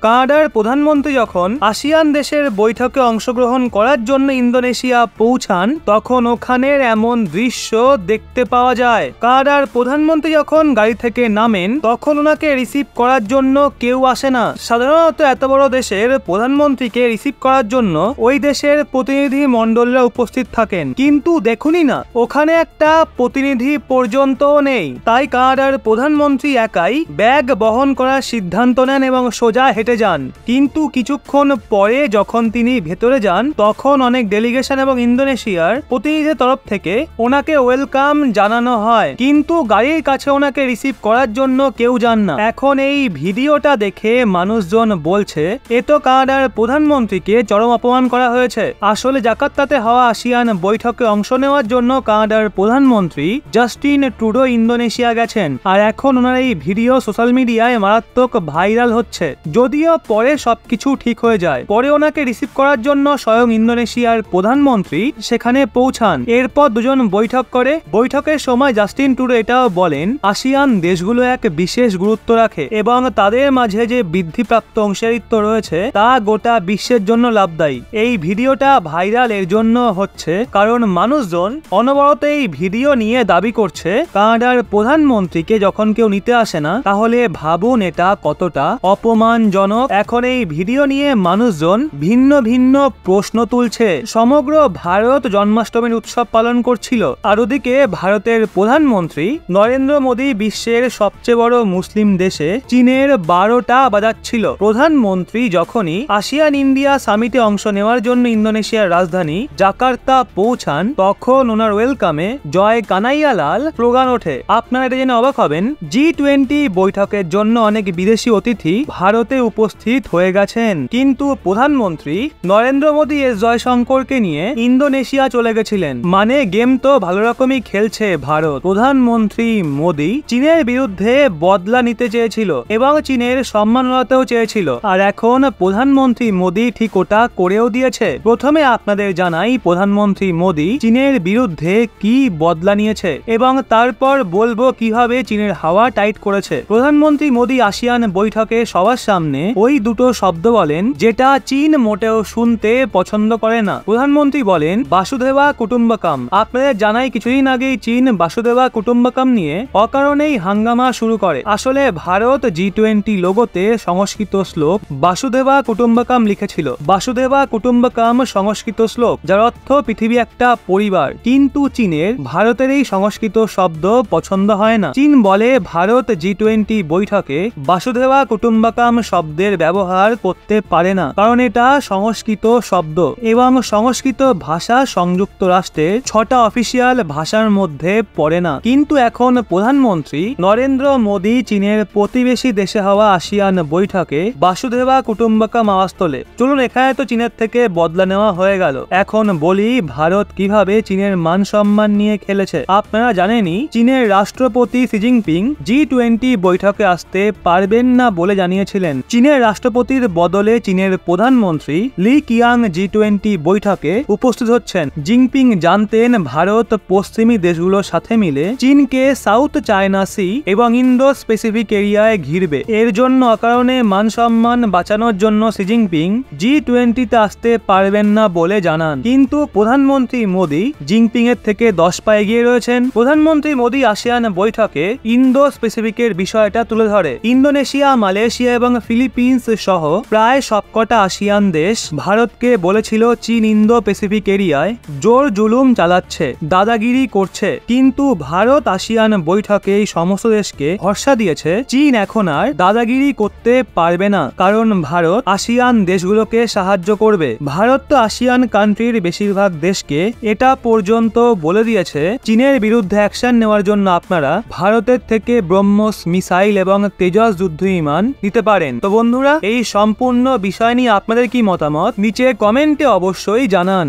কানাডার প্রধানমন্ত্রী যখন আসিয়ান দেশের বৈঠকে অংশগ্রহণ করার জন্য ইন্দোনেশিয়া পৌঁছান তখন ওখানের এমন দৃশ্য দেখতে পাওয়া যায়। কানাডার প্রধানমন্ত্রী যখন গাড়ি থেকে নামেন তখন ওনাকে রিসিভ করার জন্য কেউ আসে না। সাধারণত এত বড় দেশের প্রধানমন্ত্রীকে রিসিভ করার জন্য ওই দেশের প্রতিনিধি মন্ডলরা উপস্থিত থাকেন, কিন্তু দেখুনই না ওখানে একটা প্রতিনিধি পর্যন্ত নেই। তাই কানাডার প্রধানমন্ত্রী একাই ব্যাগ বহন করার সিদ্ধান্ত নেন এবং সোজা হেঁটে যান। কিন্তু কিছুক্ষণ পরে যখন তিনি ভেতরে যান তখন অনেক ডেলিগেশন এবং ইন্দোনেশিয়ার প্রতিনিধিদের তরফ থেকে ওনাকে ওয়েলকাম জানানো হয়, কিন্তু গাড়ির কাছে ওনাকে রিসিভ করার জন্য কেউ যান না। এখন এই ভিডিওটা দেখে মানুষজন বলছে এ তো কানাডার প্রধানমন্ত্রীকে চরম অপমান করা হয়েছে। আসলে জাকার্তাতে হওয়া আসিয়ান বৈঠকে অংশ নেওয়ার জন্য কানাডার প্রধানমন্ত্রী জাস্টিন ট্রুডো ইন্দোনেশিয়া গেছেন, আর এখন ওনার এই ভিডিও সোশ্যাল মিডিয়ায় মারাত্মক ভাইরাল হচ্ছে। যদিও পরে সবকিছু ঠিক হয়ে যায়, পরে ওনাকে রিসিভ করার জন্য স্বয়ং ইন্দোনেশিয়ার প্রধানমন্ত্রী সেখানে পৌঁছান। এরপর দুজন বৈঠক করে। বৈঠকের সময় জাস্টিন ট্রুডো এটাও বলেন আসিয়ান দেশগুলো এক বিশেষ গুরুত্ব রাখে এবং তাদের মাঝে যে বৃদ্ধিপ্রাপ্ত অংশীদারিত্ব রয়েছে তা গোটা বিশ্বের জন্য লাভদায়ী। এই ভিডিওটা ভাইরাল এর জন্য হচ্ছে কারণ মানুষজন অনবরত এই ভিডিও নিয়ে দাবি করছে কানাডার প্রধানমন্ত্রীকে যখন কেউ নিতে আসে না তাহলে ভাবুন এটা কতটা অপমানজনক। এখন এই ভিডিও নিয়ে মানুষজন ভিন্ন ভিন্ন প্রশ্ন তুলছে। সমগ্র ভারত জন্মাষ্টমীর উৎসব পালন করছিল, আর ওদিকে ভারতের প্রধানমন্ত্রী নরেন্দ্র মোদী বিশ্বের সবচেয়ে বড় মুসলিম দেশে চীনের 12টা বাজাচ্ছিল। প্রধানমন্ত্রী যখনই আসিয়ান ইন্ডিয়া সামিটে অংশ নেওয়ার জন্য ইন্দোনেশিয়ার রাজধানী জাকার্তা পৌঁছান তখন ওনার ওয়েলকামে জয় কানাইয়ালাল স্লোগান ওঠে। আপনারা এটা জেনে অবাক হবেন G20 বৈঠকের জন্য অনেক বিদেশি অতিথি ভারতে উপস্থিত হয়ে গেছেন, কিন্তু প্রধানমন্ত্রী নরেন্দ্র মোদী এস জয়শঙ্করকে নিয়ে ইন্দোনেশিয়া চলে গেছিলেন। মানে গেম তো ভালো রকমই খেলছে ভারত। প্রধানমন্ত্রী মোদী চীনের বিরুদ্ধে বদলা নিতে চেয়েছিল এবং চীনের সম্মাননাতেও চেয়েছিল, আর এখন প্রধানমন্ত্রী মোদী ঠিক ওটা করেও দিয়েছে। প্রথমে আপনাদের জানাই প্রধানমন্ত্রী মোদী চীনের বিরুদ্ধে কি বদলা নিয়েছে এবং তারপর বলবো কিভাবে চীনের হাওয়া টাইট করেছে। প্রধানমন্ত্রী মোদী আসিয়ান বৈঠকে সবার সামনে ওই দুটো শব্দ বলেন যেটা চীন মোটেও শুনতে পছন্দ করে না। প্রধানমন্ত্রী বলেন বাসুদেবা কুটুম্বকম। আপনাদের জানাই কিছুদিন আগেই চীন বাসুদেবা কুটুম্বকম নিয়ে অকারণেই হাঙ্গামা শুরু করে। আসলে ভারত G20 লোগোতে সংস্কৃত শ্লোক বাসুদেবা কুটুম্বকম লিখেছিল। বাসুদেবা কুটুম্বকম সংস্কৃত শ্লোক যার অর্থ পৃথিবী একটা পরিবার, কিন্তু চীনের ভারতের এই সংস্কৃত শব্দ পছন্দ হয় না। চীন বলে ভারত G20 বৈঠকে বাসুদেবা কুটুম্বকম শব্দের ব্যবহার করতে পারে না, কারণ এটা সংস্কৃত শব্দ এবং সংস্কৃত ভাষা সংযুক্ত রাষ্ট্রের 6টা অফিসিয়াল ভাষার মধ্যে পড়ে না। কিন্তু এখন প্রধানমন্ত্রী নরেন্দ্র মোদী চীনের প্রতিবেশী দেশে হওয়া আসিয়ান বৈঠকে বাসুদেবা কুটুম্বকম আওয়াজ তোলে। চলুন, এখানে তো চীনের থেকে বদলা নেওয়া হয়ে গেল, এখন বলি ভারত কিভাবে চীনের মান সম্মান নিয়ে খেলেছে। আপনারা জানেনই চীনের রাষ্ট্রপতি শি জিনপিং G20 বৈঠকে আসতে পারবেন না বলে জানিয়েছিলেন। চীনের রাষ্ট্রপতির বদলে চীনের প্রধানমন্ত্রী লি কিয়াং G20 বৈঠকে উপস্থিত হচ্ছেন। জিনপিং জানতেন ভারত পশ্চিমী দেশগুলোর সাথে মিলে চীনকে সাউথ চায়না সি এবং ইন্দো স্পেসিফিক এরিয়ায় ঘিরবে। এর জন্য অকারণে মান সম্মান বাঁচানোর জন্য শি জিনপিং G20 তে আসতে পারবেন না বলে জানান, কিন্তু প্রধানমন্ত্রী মোদী জিনপিং এর থেকে 10 পা এগিয়ে রয়েছেন। প্রধানমন্ত্রী মোদী আসিয়ান বৈঠকে ইন্দো স্পেসিফিকের বিষয়টা তুলে ধরে। ইন্দোনেশিয়া, মালয়েশিয়া এবং ফিলিপিন্স সহ প্রায় সবকটা আসিয়ান দেশ ভারতকে বলেছিল চীন ইন্দো প্যাসিফিক এরিয়ায় জোর জুলুম চালাচ্ছে, দাদাগিরি করছে, কিন্তু ভারত আসিয়ান বৈঠকে এই সমস্ত দেশকে ভরসা দিয়েছে চীন এখন আর দাদাগিরি করতে পারবে না, কারণ ভারত আসিয়ান দেশগুলোকে সাহায্য করবে। ভারত তো আসিয়ান কান্ট্রির বেশিরভাগ দেশকে এটা পর্যন্ত বলে দিয়েছে চীনের বিরুদ্ধে অ্যাকশন নেওয়ার জন্য আপনারা ভারতের থেকে ব্রহ্মস মিসাইল এবং তেজস যুদ্ধ বিমান নিতে পারেন। তো বন্ধুরা, এই সম্পূর্ণ বিষয় নিয়ে আপনাদের কি মতামত নিচে কমেন্টে অবশ্যই জানান।